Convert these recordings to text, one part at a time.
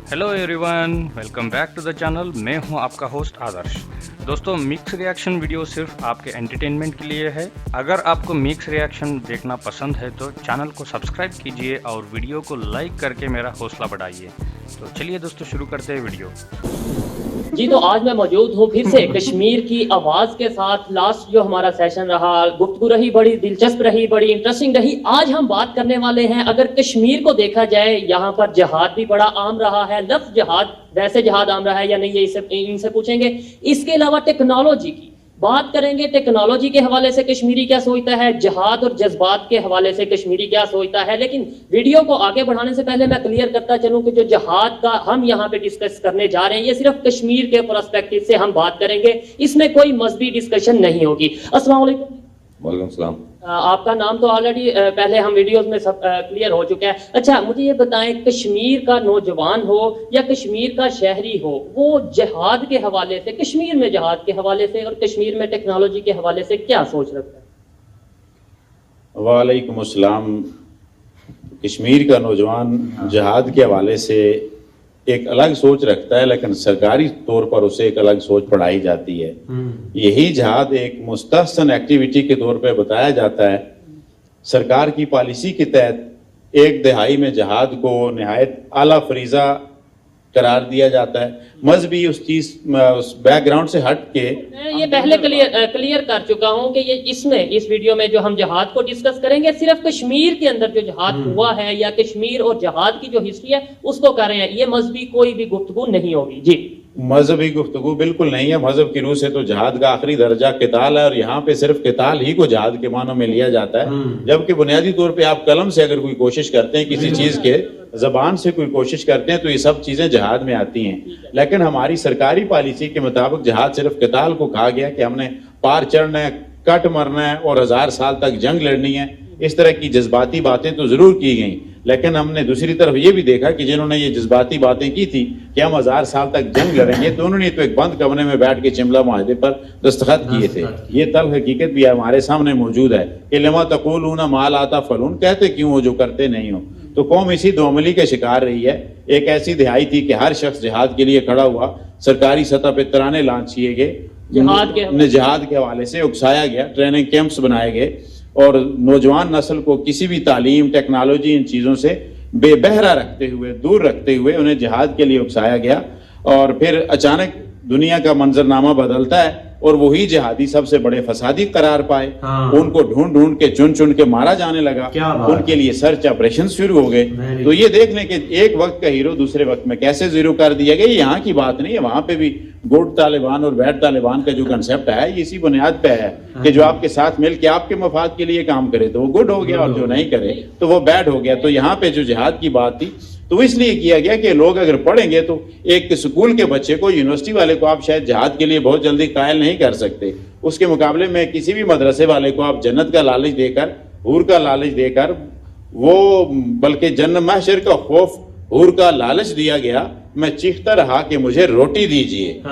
Hello everyone, welcome back to the channel. मैं हूं आपका होस्ट आदर्श। दोस्तों, मिक्स रिएक्शन वीडियो सिर्फ आपके एंटरटेनमेंट के लिए है। अगर आपको मिक्स रिएक्शन देखना पसंद है तो चैनल को सब्सक्राइब कीजिए और वीडियो को लाइक करके मेरा हौसला बढ़ाइए। तो चलिए दोस्तों, शुरू करते हैं वीडियो। जी, तो आज मैं मौजूद हूँ फिर से कश्मीर की आवाज़ के साथ। लास्ट जो हमारा सेशन रहा, गुफ्तगू रही, बड़ी दिलचस्प रही, बड़ी इंटरेस्टिंग रही। आज हम बात करने वाले हैं, अगर कश्मीर को देखा जाए, यहाँ पर जहाद भी बड़ा आम रहा है। लफ्ज़ जहाद, वैसे जहाद आम रहा है या नहीं, ये इनसे पूछेंगे। इसके अलावा टेक्नोलॉजी की बात करेंगे, टेक्नोलॉजी के हवाले से कश्मीरी क्या सोचता है, जहाद और जज्बात के हवाले से कश्मीरी क्या सोचता है। लेकिन वीडियो को आगे बढ़ाने से पहले मैं क्लियर करता चलूं कि जो जहाद का हम यहाँ पे डिस्कस करने जा रहे हैं, ये सिर्फ कश्मीर के पर्सपेक्टिव से हम बात करेंगे। इसमें कोई मजहबी डिस्कशन नहीं होगी। अस्सलाम वालेकुम। वालेकुम सलाम। आपका नाम तो ऑलरेडी पहले हम वीडियोस में सब क्लियर हो चुका है। अच्छा, मुझे ये बताएं, कश्मीर का नौजवान हो या कश्मीर का शहरी हो, वो जहाद के हवाले से, कश्मीर में जहाद के हवाले से और कश्मीर में टेक्नोलॉजी के हवाले से क्या सोच रखता है? वालेकुम अस्सलाम। कश्मीर का नौजवान जहाद के हवाले से एक अलग सोच रखता है, लेकिन सरकारी तौर पर उसे एक अलग सोच पढ़ाई जाती है। यही जहाद एक मुस्तहसन एक्टिविटी के तौर पर बताया जाता है। सरकार की पॉलिसी के तहत एक दिहाई में जहाद को निहायत आला फरीज़ा करार दिया जाता है। मजहबी उस बैकग्राउंड से हट के ये पहले क्लियर कर चुका हूं कि ये इस वीडियो में जो हम जहाद को डिस्कस करेंगे, सिर्फ कश्मीर के अंदर जो जहाद हुआ है या कश्मीर और जहाद की जो हिस्ट्री है उसको कर रहे हैं। ये मजहबी कोई भी गुफ्तगू नहीं होगी। जी, मजहबी गुफ्तगू बिल्कुल नहीं है। मजहब की रूह से तो जहाद का आखिरी दर्जा किताल है, और यहाँ पे सिर्फ किताल ही को जहाद के मानों में लिया जाता है। जबकि बुनियादी तौर पे आप कलम से अगर कोई कोशिश करते हैं, किसी चीज के जबान से कोई कोशिश करते हैं, तो ये सब चीजें जहाद में आती हैं। लेकिन हमारी सरकारी पॉलिसी के मुताबिक जहाद सिर्फ किताल को कहा गया कि हमने पार चढ़ना है, कट मरना है और 1000 साल तक जंग लड़नी है। इस तरह की जज्बाती बातें तो जरूर की गई, लेकिन हमने दूसरी तरफ ये भी देखा कि जिन्होंने ये जज्बाती बातें की थी कि हम 1000 साल तक जंग लड़ेंगे, तो उन्होंने तो एक बंद कमरे में बैठ के शिमला मुआहदे पर दस्तखत किए थे। ये तल्ख हकीकत भी हमारे सामने मौजूद है कि लमा तक़ूलूना मा ला तफ़अलून, कहते क्यों हो जो करते नहीं हो। तो कौम इसी दोमली के शिकार रही है। एक ऐसी दिहाई थी कि हर शख्स जिहाद के लिए खड़ा हुआ, सरकारी सतह पर तराने लॉन्च किए गए, जहाद के हवाले से उकसाया गया, ट्रेनिंग कैंप्स बनाए गए, और नौजवान नस्ल को किसी भी तालीम, टेक्नोलॉजी, इन चीज़ों से बेबहरा रखते हुए, दूर रखते हुए उन्हें जिहाद के लिए उकसाया गया। और फिर अचानक दुनिया का मंजरनामा बदलता है और वही जिहादी सबसे बड़े फसादी करार पाए। उनको ढूंढ ढूंढ के, चुन चुन के मारा जाने लगा। उनके लिए सर्च ऑपरेशन शुरू हो गए। तो ये देख लें कि एक वक्त का हीरो दूसरे वक्त में कैसे जीरो कर दिया गया। यहाँ की बात नहीं है, वहां पे भी गुड तालिबान और बैड तालिबान का जो कंसेप्ट है, ये इसी बुनियाद पे है कि जो आपके साथ मिल के आपके मफाद के लिए काम करे तो वो गुड हो गया, और जो नहीं करे तो वो बैड हो गया। तो यहाँ पे जो जिहाद की बात थी, तो इसलिए किया गया कि लोग अगर पढ़ेंगे तो एक स्कूल के बच्चे को, यूनिवर्सिटी वाले को आप शायद जहाद के लिए बहुत जल्दी कायल नहीं कर सकते। उसके मुकाबले में किसी भी मदरसे वाले को आप जन्नत का लालच देकर, हूर का लालच देकर, वो बल्कि जन्नत महशर का खौफ, हूर का लालच दिया गया। मैं चीखता रहा कि मुझे रोटी दीजिए।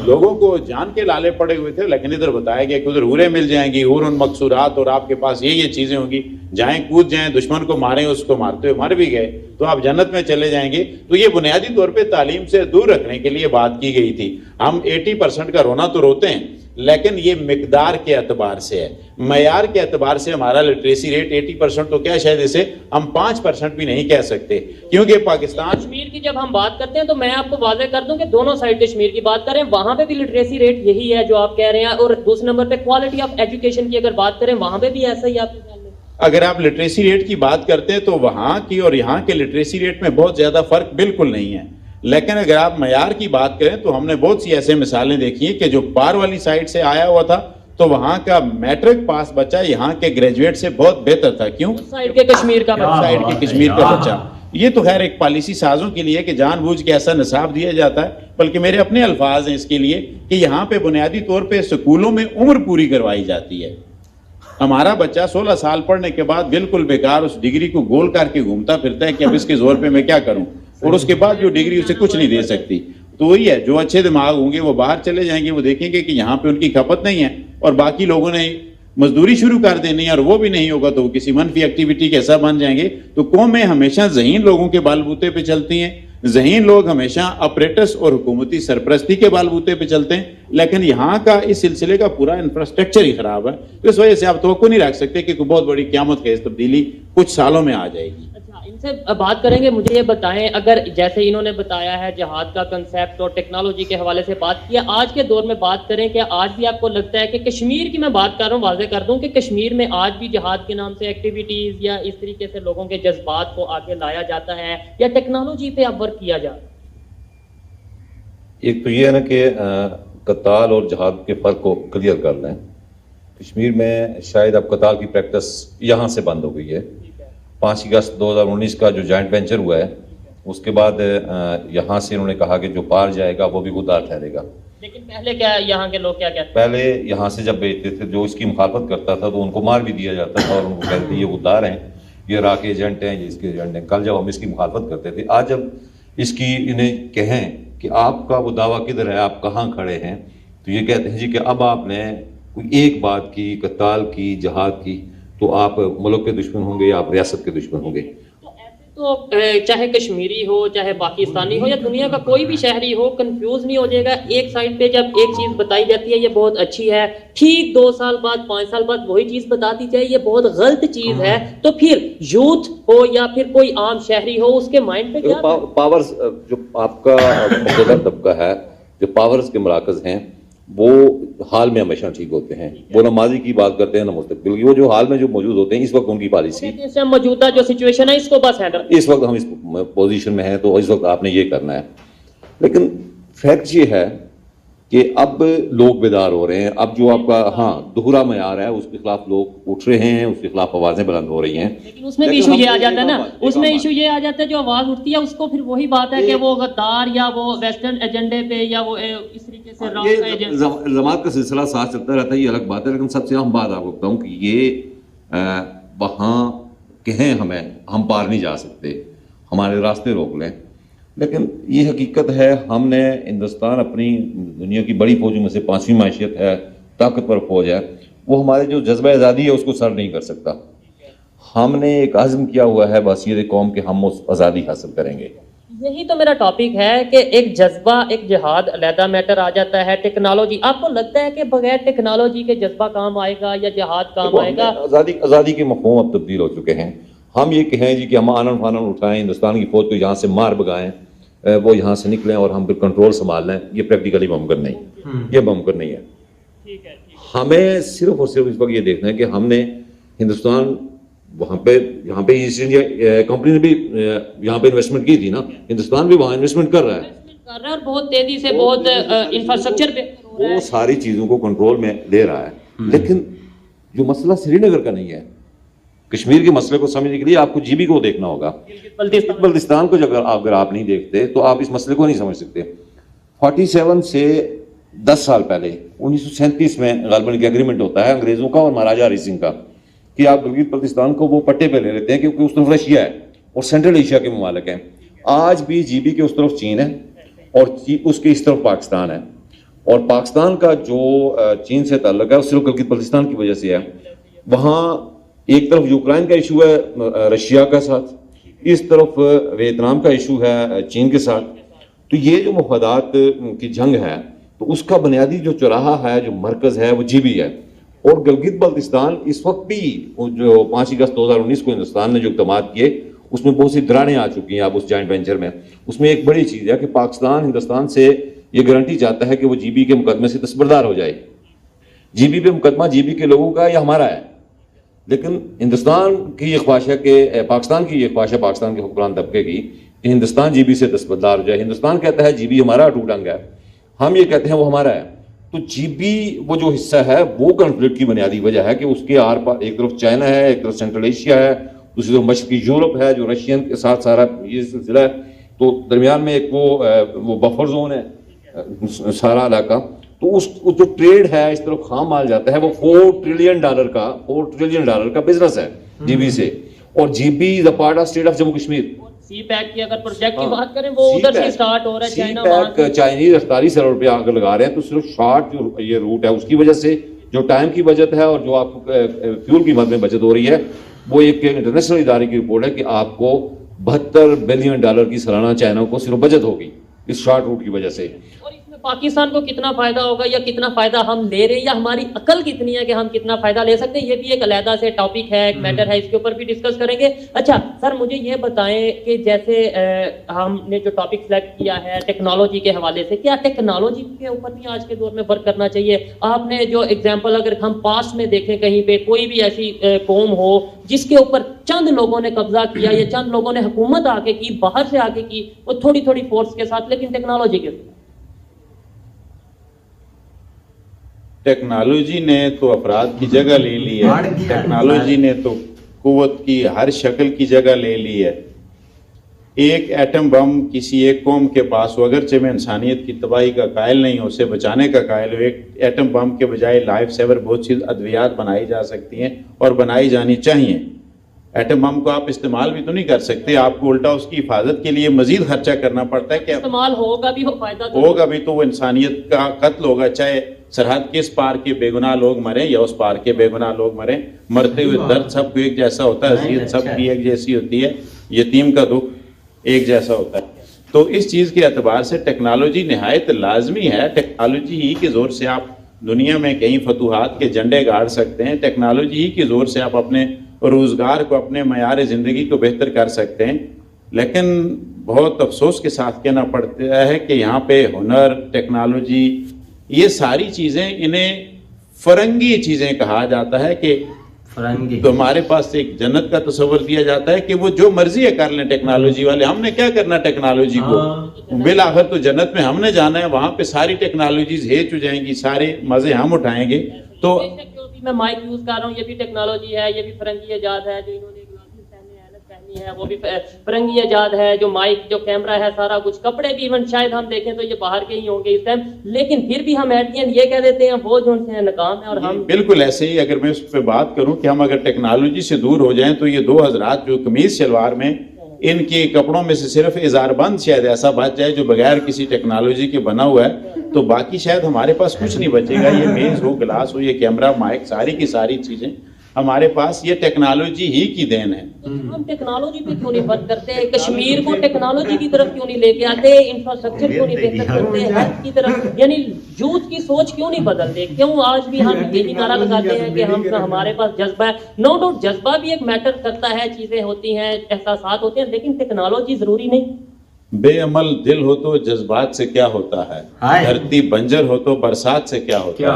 लोगों को जान के लाले पड़े हुए थे, लेकिन इधर बताया गया कि उधर हूरें मिल जाएंगी, हूर उन मकसूरात, और आपके पास ये चीजें होंगी, जाएं कूद जाएं, दुश्मन को मारें, उसको मारते हुए मर भी गए तो आप जन्नत में चले जाएंगे। तो ये बुनियादी तौर पे तालीम से दूर रखने के लिए बात की गई थी। हम 80% का रोना तो रोते हैं, लेकिन ये मिकदार के एतबार से है, मयार के एतबार से हमारा लिटरेसी रेट 80% तो क्या, शायद इसे हम 5% भी नहीं कह सकते। क्योंकि पाकिस्तान, कश्मीर की जब हम बात करते हैं तो मैं आपको वाज़ेह कर दूं कि दोनों साइड कश्मीर की बात करें, वहां पे भी लिटरेसी रेट यही है जो आप कह रहे हैं, और दूसरे नंबर पे क्वालिटी ऑफ एजुकेशन की अगर बात करें, वहां पे भी ऐसा ही आप। अगर आप लिटरेसी रेट की बात करते हैं तो वहां की और यहाँ के लिटरेसी रेट में बहुत ज्यादा फर्क बिल्कुल नहीं है। लेकिन अगर आप मयार की बात करें तो हमने बहुत सी ऐसे मिसालें देखी हैं कि जो पार वाली साइड से आया हुआ था, तो वहां का मैट्रिक पास बच्चा यहाँ के ग्रेजुएट से बहुत बेहतर था। क्यों? साइड के कश्मीर का बच्चा। ये तो खैर एक पॉलिसी साजों के लिए कि जानबूझ के ऐसा निसाब दिया जाता है, बल्कि मेरे अपने अल्फाज हैं इसके लिए कि यहाँ पे बुनियादी तौर पे स्कूलों में उम्र पूरी करवाई जाती है। हमारा बच्चा 16 साल पढ़ने के बाद बिल्कुल बेकार उस डिग्री को गोल करके घूमता फिरता है कि अब इसके जोर पे मैं क्या करूं, और उसके बाद जो डिग्री उसे कुछ नहीं दे सकती। तो वही है, जो अच्छे दिमाग होंगे वो बाहर चले जाएंगे, वो देखेंगे कि यहाँ पे उनकी खपत नहीं है और बाकी लोगों ने मजदूरी शुरू कर देनी है और वो भी नहीं होगा तो वो किसी मनफी एक्टिविटी के हिस्सा बन जाएंगे। तो कौमें हमेशा ज़हीन लोगों के बालबूते पे चलती हैं, ذہین لوگ ہمیشہ اپریٹس اور حکومتی سرپرستی کے بالبوتے پہ چلتے ہیں، لیکن یہاں کا اس سلسلے کا پورا انفراسٹرکچر ہی خراب ہے، تو اس وجہ سے آپ توقع نہیں رکھ سکتے کہ کوئی بہت بڑی قیامت خیز تبدیلی کچھ سالوں میں آ جائے گی۔ اچھا، ان سے بات کریں گے، مجھے یہ بتائیں، اگر جیسے انہوں نے بتایا ہے جہاد کا کنسیپٹ اور ٹیکنالوجی کے حوالے سے بات کیا، آج کے دور میں بات کریں کہ آج بھی آپ کو لگتا ہے کہ کشمیر کی میں بات کر رہا ہوں، واضح کر دوں کہ کشمیر میں آج بھی جہاد کے نام سے ایکٹیویٹیز یا اس طریقے سے لوگوں کے جذبات کو آگے لایا جاتا ہے یا ٹیکنالوجی پہ اب ورک کیا جاتا ہے؟ ایک تو یہ ہے نا کہ قتال اور جہاد کے فرق کو کلیئر کر لیں۔ کشمیر میں شاید اب قتال کی پریکٹس یہاں سے بند ہو گئی ہے۔ 5 اگست 2019 کا جو جوائنٹ وینچر ہوا ہے، اس کے بعد یہاں سے انہوں نے کہا کہ جو پار جائے گا وہ بھی غدار ٹھہرے گا۔ لیکن پہلے کیا یہاں کے لوگ کیا کہتے ہیں؟ پہلے یہاں سے جب بیچتے تھے، جو اس کی مخالفت کرتا تھا تو ان کو مار بھی دیا جاتا تھا اور ان کو کہتے تھے یہ غدار ہیں، یہ را کے ایجنٹ ہیں، یہ اس کے ایجنٹ ہیں۔ کل جب ہم اس کی مخالفت کرتے تھے، آج جب اس کی انہیں کہیں کہ آپ کا وہ دعویٰ کدھر ہے، آپ کہاں کھڑے ہیں، تو یہ کہتے ہیں جی کہ اب آپ نے کوئی ایک بات کی، قتال کی، جہاد کی، تو آپ ملک کے دشمن ہوں گے یا آپ ریاست کے دشمن ہوں گے۔ تو چاہے کشمیری ہو، چاہے پاکستانی ہو یا دنیا کا کوئی بھی شہری ہو، کنفیوز نہیں ہو جائے گا۔ ایک سائڈ پہ جب ایک چیز بتائی جاتی ہے یہ بہت اچھی ہے، ٹھیک 2 سال بعد 5 سال بعد وہی چیز بتا دی جائے یہ بہت غلط چیز ہے، تو پھر یوتھ ہو یا پھر کوئی عام شہری ہو، اس کے مائنڈ پہ کیا پاورز، جو آپ کا مقتدر طبقہ ہے، جو پاورز کے مراکز ہیں، وہ حال میں ہمیشہ ٹھیک ہوتے ہیں۔ وہ نہ ماضی کی بات کرتے ہیں نہ مستقبل کی، وہ جو حال میں جو موجود ہوتے ہیں، اس وقت ان کی پالیسی، اس موجودہ جو سچویشن ہے اس کو بس ہینڈل، اس وقت ہم اس پوزیشن میں ہیں تو اس وقت آپ نے یہ کرنا ہے۔ لیکن فیکٹ یہ ہے کہ اب لوگ بیدار ہو رہے ہیں۔ اب جو آپ کا دوہرا معیار ہے، اس کے خلاف لوگ اٹھ رہے ہیں، اس کے خلاف آوازیں بلند ہو رہی ہیں۔ لیکن اس میں بھی ایشو یہ آ جاتا ہے نا، اس میں ایشو یہ آ جاتا ہے جو آواز اٹھتی ہے اس کو پھر وہی بات ہے کہ وہ غدار یا وہ ویسٹرن ایجنڈے پہ یا وہ اس طریقے سے الزامات کا سلسلہ ساتھ چلتا رہتا ہے، یہ الگ بات ہے، لیکن سب سے اہم بات آپ کو بتاؤں کہ یہ وہاں کہیں ہمیں ہم پار نہیں جا سکتے، ہمارے راستے روک لیں۔ لیکن یہ حقیقت ہے، ہم نے ہندوستان اپنی دنیا کی بڑی فوجوں میں سے 5ویں معیشت ہے، طاقتور فوج ہے، وہ ہمارے جو جذبہ آزادی ہے اس کو سر نہیں کر سکتا۔ ہم نے ایک عزم کیا ہوا ہے بحیثیت قوم کہ ہم اس آزادی حاصل کریں گے۔ یہی تو میرا ٹاپک ہے کہ ایک جذبہ، ایک جہاد علیحدہ میٹر آ جاتا ہے، ٹیکنالوجی۔ آپ کو لگتا ہے کہ بغیر ٹیکنالوجی کے جذبہ کام آئے گا یا جہاد کام آئے گا؟ آزادی کے مفہوم اب تبدیل ہو چکے ہیں۔ ہم یہ کہیں جی کہ ہم آنن فانن اٹھائیں، ہندوستان کی فوج کو یہاں سے مار بگائیں، وہ یہاں سے نکلیں اور ہم پھر کنٹرول سنبھال لیں، یہ پریکٹیکلی ممکن نہیں، یہ ممکن نہیں ہے۔ ہمیں صرف اور صرف اس وقت یہ دیکھنا ہے کہ ہم نے ہندوستان یہاں پہ ایسٹ انڈیا کمپنی نے بھی یہاں پہ انویسٹمنٹ کی تھی نا، ہندوستان بھی وہاں انویسٹمنٹ کر رہا ہے اور بہت تیزی سے، بہت انفراسٹرکچر پہ وہ ساری چیزوں کو کنٹرول میں لے رہا ہے۔ لیکن جو مسئلہ سری نگر کا نہیں ہے، کشمیر کے مسئلے کو سمجھنے کے لیے آپ کو جی بی کو دیکھنا ہوگا، بلتستان کو اگر آپ نہیں دیکھتے تو آپ اس مسئلے کو نہیں سمجھ سکتے۔ 47 سے 10 سال پہلے 1937 میں غالباً ایک ایگریمنٹ ہوتا ہے انگریزوں کا اور مہاراجہ ہری سنگھ کا کہ آپ گلگت بلتستان کو وہ پٹے پہ لے لیتے ہیں کیونکہ اس طرف رشیا ہے اور سینٹرل ایشیا کے ممالک ہیں۔ آج بھی جی بی کے اس طرف چین ہے اور اس کے اس طرف پاکستان ہے، اور پاکستان کا جو چین سے تعلق ہے وہ صرف گلگت بلتستان کی وجہ سے ہے۔ وہاں ایک طرف یوکرائن کا ایشو ہے رشیا کے ساتھ، اس طرف ویتنام کا ایشو ہے چین کے ساتھ۔ تو یہ جو مفادات کی جنگ ہے تو اس کا بنیادی جو چوراہا ہے، جو مرکز ہے، وہ جی بی ہے۔ اور گلگت بلتستان اس وقت بھی جو 5 اگست 2019 کو ہندوستان نے جو اقدامات کیے اس میں بہت سی دراریں آ چکی ہیں اب اس جوائنٹ وینچر میں۔ اس میں ایک بڑی چیز ہے کہ پاکستان ہندوستان سے یہ گارنٹی چاہتا ہے کہ وہ جی بی کے مقدمے سے دستبردار ہو جائے۔ جی بی پہ مقدمہ جی بی کے لوگوں کا یا ہمارا ہے، لیکن ہندوستان کی یہ خواہش ہے کہ پاکستان کی یہ خواہش ہے، پاکستان کے حکمران طبقے کی، کہ ہندوستان جی بی سے دستبردار ہو جائے۔ ہندوستان کہتا ہے جی بی ہمارا اٹوٹ انگ ہے، ہم یہ کہتے ہیں وہ ہمارا ہے۔ تو جی بی وہ جو حصہ ہے وہ کنفلکٹ کی بنیادی وجہ ہے کہ اس کے آر پار ایک طرف چائنا ہے، ایک طرف سینٹرل ایشیا ہے، دوسری طرف مشرقی یورپ ہے جو رشین کے ساتھ سارا یہ سلسلہ ہے، تو درمیان میں ایک وہ بفر زون ہے سارا علاقہ۔ تو اس جو ٹریڈ ہے اس طرف خام مال جاتا ہے وہ $4 ٹریلین کا بزنس ہے جی بی سے، اور G B is a part of state of Jammu Kashmir. CPEC کی اگر پروجیکٹ کی بات کریں وہ ادھر سے سٹارٹ ہو رہا ہے، سی پیک چائنیز 48 ارب روپیہ آگے لگا رہے ہیں، تو صرف شارٹ جو یہ روٹ ہے اس کی وجہ سے جو ٹائم کی بچت ہے اور جو آپ کو فیول کی مد میں بچت ہو رہی ہے، وہ ایک انٹرنیشنل ادارے کی رپورٹ ہے کہ آپ کو 72 बिलियन डॉलर की सालाना चाइना को सिर्फ बचत होगी इस शॉर्ट रूट की वजह से। और इसमें पाकिस्तान को कितना फायदा होगा या कितना फायदा हम ले रहे हैं या हमारी अकल कितनी है कि हम कितना फायदा ले सकते हैं, ये भी एक अलहदा से टॉपिक है, एक मैटर है, इसके ऊपर भी डिस्कस करेंगे। अच्छा सर, मुझे ये बताएं कि जैसे हमने जो टॉपिक सिलेक्ट किया है टेक्नोलॉजी के हवाले से, क्या टेक्नोलॉजी के ऊपर भी आज के दौर में वर्क करना चाहिए? आपने जो एग्जाम्पल अगर हम पास्ट में देखें, कहीं पे कोई भी ऐसी कौम हो जिसके ऊपर चंद लोगों ने कब्जा किया या चंद लोगों ने हुकूमत आके की, बाहर से आके की, वो थोड़ी थोड़ी फोर्स के साथ, लेकिन टेक्नोलॉजी के साथ। टेक्नोलॉजी ने तो अफराद की जगह ले ली है, टेक्नोलॉजी ने तो कुव्वत की हर शक्ल की जगह ले ली है। एक एटम बम किसी एक कौम के पास हो, अगरचे में इंसानियत की तबाही का कायल नहीं हो, उसे बचाने का कायल हो, एक एटम बम के बजाय लाइफ सेवर बहुत सी अद्वियात बनाई जा सकती हैं और बनाई जानी चाहिए। एटम बम को आप इस्तेमाल भी तो नहीं कर सकते, आपको उल्टा उसकी हिफाजत के लिए मजीद खर्चा करना पड़ता है। क्या इस्तेमाल होगा भी, हो फायदा तो होगा भी, तो वो इंसानियत का कत्ल होगा, चाहे सरहद के इस पार के बेगुनाह लोग मरे या उस पार के बेगुनाह लोग मरे। मरते हुए दर्द सबको एक जैसा होता है, अज़ियत सबकी एक जैसी होती है, यतीम का दुख एक जैसा होता है। तो इस चीज़ के एतबार से टेक्नोलॉजी निहायत लाजमी है। टेक्नोलॉजी ही के ज़ोर से आप दुनिया में कई फतूहात के झंडे गाड़ सकते हैं, टेक्नोलॉजी ही के ज़ोर से आप अपने रोज़गार को, अपने मयार ज़िंदगी को बेहतर कर सकते हैं। लेकिन बहुत अफसोस के साथ कहना पड़ता है कि यहाँ पे हुनर, टेक्नोलॉजी, ये सारी चीज़ें, इन्हें फरंगी चीज़ें कहा जाता है कि तो हमारे पास एक जन्नत का तस्वर दिया जाता है कि वो जो मर्जी है कर लें टेक्नोलॉजी वाले, हमने क्या करना टेक्नोलॉजी को, बिल आखिर तो जन्नत में हमने जाना है, वहां पे सारी टेक्नोलॉजीज हेच हो जाएंगी, सारे मजे हम उठाएंगे। तो जो भी मैं माइक यूज कर रहा हूँ, ये भी टेक्नोलॉजी है, ये भी फरंगी इजाद है, जो इन्होंने ग्लासेस पहने हैं, ऐनक पहनी है, वो भी फरंगी इजाद है। जो माइक, जो कैमरा है, सारा कुछ, कपड़े भी इवन शायद हम देखें तो ये बाहर के ही होंगे इस टाइम, लेकिन फिर भी हम एट द एंड ये कह देते हैं वो जो उनसे नाकाम है। और हम बिल्कुल ऐसे ही, अगर मैं उस पर बात करूं कि हम अगर टेक्नोलॉजी से दूर हो जाएं तो ये दो हजरात जो कमीज शलवार में, इनके कपड़ों में से सिर्फ इजारबंद शायद ऐसा बच जाए जो बगैर किसी टेक्नोलॉजी के बना हुआ है, तो बाकी शायद हमारे पास कुछ नहीं बचेगा। ये मेज हो, गिलास हो, ये कैमरा, माइक, सारी की सारी चीजें हमारे पास ये टेक्नोलॉजी ही की देन है। हम टेक्नोलॉजी पे क्यों नहीं वर्क करते? कश्मीर को टेक्नोलॉजी की तरफ क्यों नहीं लेके आते? इंफ्रास्ट्रक्चर क्यों नहीं बेहतर करते? हेल्थ की तरफ, यानी यूथ की सोच क्यों नहीं बदलते? क्यों आज भी हम यही नारा लगाते हैं कि हम, हमारे पास जज्बा है? नो डाउट जज्बा भी एक मैटर करता है, चीजें होती हैं, एहसासात होते हैं, लेकिन टेक्नोलॉजी जरूरी नहीं। बेअमल दिल हो तो जज्बात से क्या होता है, धरती बंजर हो तो बरसात से क्या होता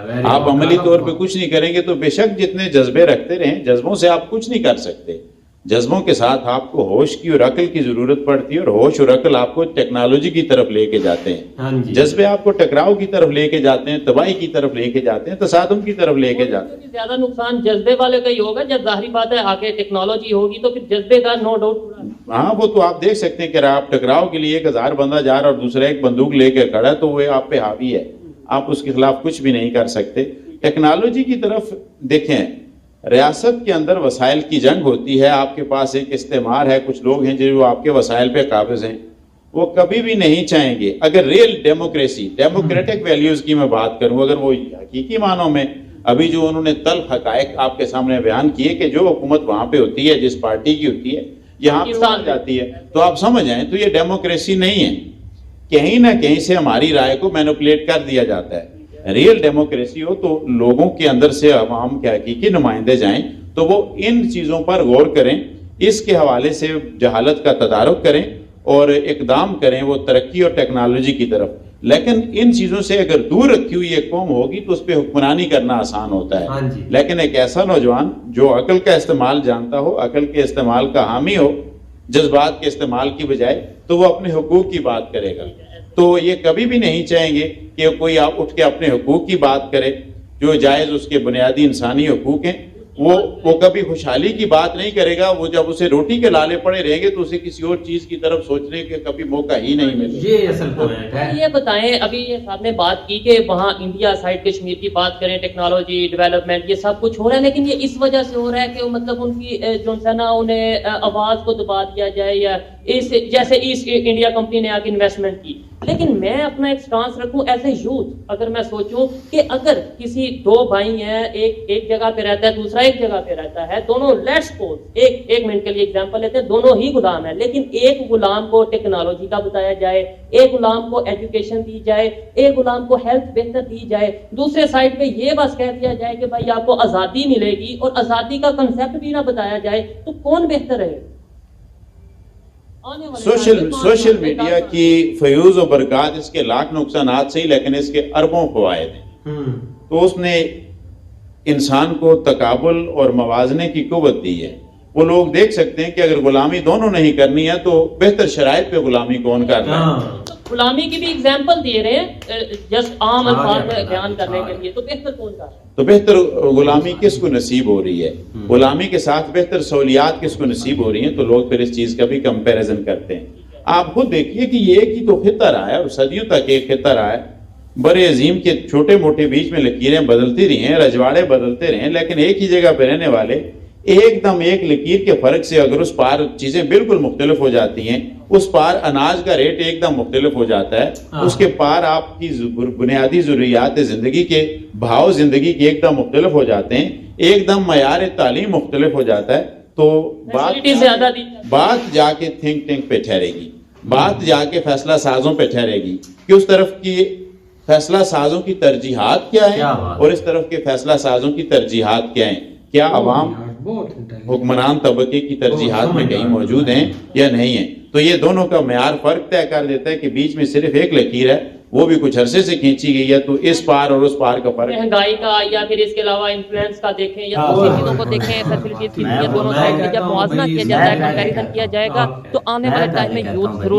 है। आप अमली तौर पे कुछ नहीं करेंगे तो बेशक जितने जज्बे रखते रहें, जज्बों से आप कुछ नहीं कर सकते। जज्बों के साथ आपको होश की और अकल की जरूरत पड़ती है, और होश और अकल आपको टेक्नोलॉजी की तरफ लेके जाते हैं। जज्बे आपको टकराव की तरफ लेके जाते हैं, तबाही की तरफ लेके जाते हैं, तसादुम की तरफ लेके जाते हैं। ज्यादा नुकसान जज्बे वाले का ही होगा। जब जाहिर बात है आगे टेक्नोलॉजी होगी तो फिर जज्बे का नो डाउट। हाँ, वो तो आप देख सकते हैं कि आप टकराव के लिए 1000 बंदा जा रहा है और दूसरा एक बंदूक लेकर खड़ा है, तो वो आप पे हावी है, आप उसके खिलाफ कुछ भी नहीं कर सकते। टेक्नोलॉजी की तरफ देखें, रियासत के अंदर वसाइल की जंग होती है, आपके पास एक इस्तेमार है, कुछ लोग हैं जो आपके वसाइल पे काबिज हैं, वो कभी भी नहीं चाहेंगे। अगर रियल डेमोक्रेसी, डेमोक्रेटिक वैल्यूज की मैं बात करूं, अगर वो हकीकी मानों में अभी जो उन्होंने तल्ख हकायक आपके सामने बयान किए कि जो हुकूमत वहां पे होती है, जिस पार्टी की होती है, यहाँ पे आ जाती है, तो आप समझ आए तो ये डेमोक्रेसी नहीं है, कहीं ना कहीं से हमारी राय को मैनिपुलेट कर दिया जाता है। रियल डेमोक्रेसी हो तो लोगों के अंदर से अवाम के हकीकी नुमाइंदे जाएं, तो वो इन चीज़ों पर गौर करें, इसके हवाले से जहालत का तदारुक करें और इकदाम करें वो तरक्की और टेक्नोलॉजी की तरफ। लेकिन इन चीज़ों से अगर दूर रखी हुई एक कौम होगी तो उस पर हुक्मरानी करना आसान होता है। लेकिन एक ऐसा नौजवान जो अकल का इस्तेमाल जानता हो, अकल के इस्तेमाल का हामी हो, जज्बात के इस्तेमाल की बजाय, तो वो अपने हुकूक की बात करेगा। तो ये कभी भी नहीं चाहेंगे कि कोई आप उठ के अपने हुकूक की बात करे, जो जायज़ उसके बुनियादी इंसानी हुकूक हैं, वो कभी खुशहाली की बात नहीं करेगा। वो जब उसे रोटी के लाले पड़े रहेंगे तो उसे किसी और चीज की तरफ सोचने के कभी मौका ही नहीं मिलेगा। ये असल पॉइंट है। ये बताएं, अभी ये साहब ने बात की कि वहाँ इंडिया साइड कश्मीर की बात करें, टेक्नोलॉजी डेवलपमेंट ये सब कुछ हो रहा है, लेकिन ये इस वजह से हो रहा है कि मतलब उनकी जो है ना, उन्हें आवाज को दबा दिया जाए, या इस जैसे ईस्ट इंडिया कंपनी ने आके इन्वेस्टमेंट की, لیکن میں اپنا ایک سٹانس رکھوں ایز اے یوتھ. اگر میں سوچوں کہ اگر کسی دو بھائی ہیں, ایک جگہ پہ رہتا ہے, دوسرا ایک جگہ پہ رہتا ہے, دونوں لیٹس سپوز ایک منٹ کے لیے ایگزامپل لیتے ہیں, دونوں ہی غلام ہیں, لیکن ایک غلام کو ٹیکنالوجی کا بتایا جائے, ایک غلام کو ایجوکیشن دی جائے, ایک غلام کو ہیلتھ بہتر دی جائے, دوسرے سائڈ پہ یہ بس کہہ دیا جائے کہ بھائی آپ کو آزادی ملے گی اور آزادی کا کنسیپٹ بھی نہ بتایا جائے, تو کون بہتر ہے؟ سوشل میڈیا کی فیوز و برکات, اس کے لاکھ نقصانات سے ہی لیکن اس کے اربوں فوائد ہیں. تو اس نے انسان کو تقابل اور موازنے کی قوت دی ہے. وہ لوگ دیکھ سکتے ہیں کہ اگر غلامی دونوں نہیں کرنی ہے تو بہتر شرائط پہ غلامی کون کر رہا ہے. غلامی کی بھی ایگزامپل دے رہے ہیں جسٹ عام الفاظ میں بیان کرنے کے لیے, تو بہتر کون کر رہا ہے؟ تو بہتر غلامی کس کو نصیب ہو رہی ہے, غلامی کے ساتھ بہتر سہولیات کس کو نصیب ہو رہی ہیں, تو لوگ پھر اس چیز کا بھی کمپیریزن کرتے ہیں. آپ خود دیکھیے کہ یہ ایک ہی تو خطہ رہا ہے اور صدیوں تک ایک خطہ رہا ہے. بڑے عظیم کے چھوٹے موٹے بیچ میں لکیریں بدلتی رہی ہیں, رجواڑے بدلتے رہے ہیں, لیکن ایک ہی جگہ پہ رہنے والے ایک دم ایک لکیر کے فرق سے اگر اس پار چیزیں بالکل مختلف ہو جاتی ہیں, اس پار اناج کا ریٹ ایک دم مختلف ہو جاتا ہے, اس کے پار آپ کی بنیادی ضروریات زندگی کے بھاؤ زندگی کے ایک دم مختلف ہو جاتے ہیں, ایک دم معیار تعلیم مختلف ہو جاتا ہے, تو بات جا کے تھنک ٹینک پہ ٹھہرے گی, بات جا کے فیصلہ سازوں پہ ٹھہرے گی کہ اس طرف کی فیصلہ سازوں کی ترجیحات کیا ہیں اور اس طرف کے فیصلہ سازوں کی ترجیحات کیا ہیں. کیا عوام حکمران طبقے کی ترجیحات میں کہیں موجود ہیں یا نہیں ہیں؟ تو یہ دونوں کا معیار فرق طے کر دیتا ہے کہ بیچ میں صرف ایک لکیر ہے, وہ بھی کچھ عرصے سے کھینچی گئی ہے, تو اس پار اور اس پار کا فرق. مہنگائی کا یا پھر اس کے علاوہ انفلوئنس کا دیکھیں یا دوسری چیزوں کو دیکھیں, فیسلٹیز کی دونوں سائڈ میں جب موازنہ کیا جاتا ہے, کمپیریزن کیا جائے گا, تو آنے والے ٹائم میں یوتھ ضرور